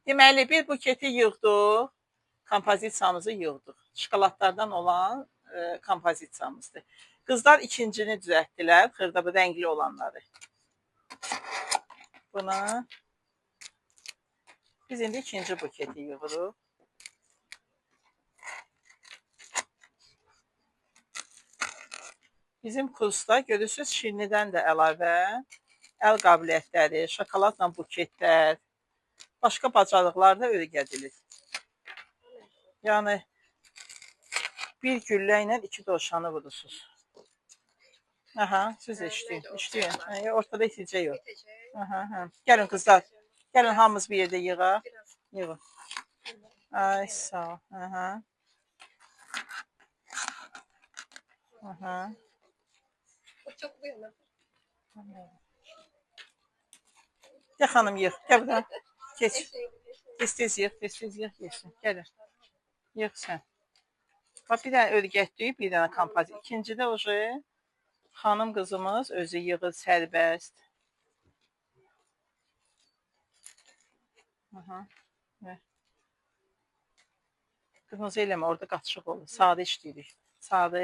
Deməli, bir buketi yığdıq, kompozisiyamızı yığdıq. Şokoladlardan olan kompozisiyamızdır. Qızlar ikincini düzəltdilər, xırda bu rəngli olanları. Buna biz indi ikinci buketi yığırıq. Bizim kursda görürsünüz şirnidən də əlavə əl qabiliyyətləri, şokoladla buketlər, başqa bacarıqlar da öyrədilir. Yəni bir güllə ilə iki dovşanı vurursunuz. Aha, siz işləyin. Ortada iticə yox. Aha. Gəlin qızlar. Gəlin hamımız bir yerdə yığaq. Yığın. Ay sağ ol. Aha. Aha. Gəl xanım yığ. Gəl buradan. Keç. Tez yığ. Geçsin. Gəlin. Yığ sən. Bax bir dənə örgətdik, bir dənə kompozisiya. İkincidə oje xanım qızımız özü yığır sərbəst. Aha. Qırmızı eləmə, orada qaçıq olur. Sadə işləyirik. Sadə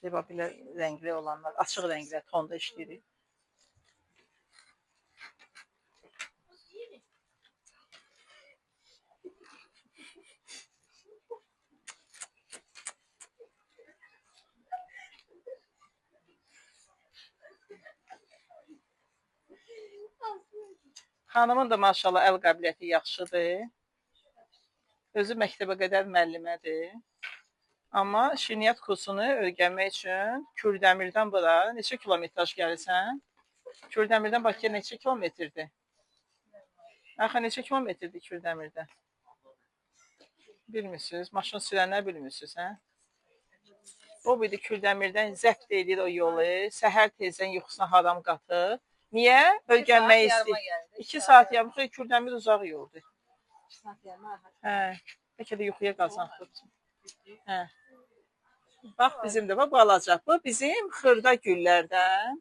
belə rəngli olanlar, açıq rənglər tonda işləyirik. Xanımın da maşallah əl qabiliyyəti yaxşıdır. Özü məktəbə qədər müəllimədir. Amma şirniyyat kursunu öyrənmək üçün Kürdəmirdən bura neçə kilometraj gəlirsən? Kürdəmirdən Bakıya neçə kilometrdir? Axı neçə kilometrdir Kürdəmirdən? Bilmirsiniz, maşın sürənlər bilmirsiniz, hə? O bir Kürdəmirdən zəbt edir o yolu, səhər tezdən yuxusuna haram qatır. Niyə? Öyrənmək istəyir. 2 saat yarım, Kürdəmir uzaq yoldur. 2 saat yarım. Hə, bəlkə də yuxuya qazanır. Hə. Bax, bizim də bu alacaq. Bu bizim xırda güllərdən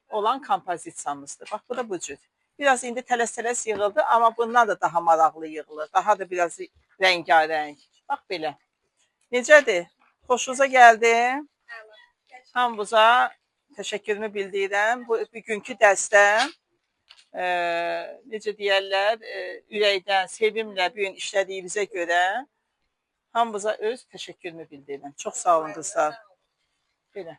olan kompozisiyamızdır. Bax, bu da bu cür. Biraz indi tələs-tələs yığıldı, amma bundan da daha maraqlı yığılır. Daha da biraz rəngarəng. Bax, belə. Necədir? Xoşunuza gəldi? Hamınıza təşəkkürümü bildirirəm. Bu bugünkü dərsdə necə deyərlər, ürəkdən, sevimlə bu gün işlədiyinizə görə hamınıza öz təşəkkürümü bildirirəm. Çox sağ olun qızlar. Belə.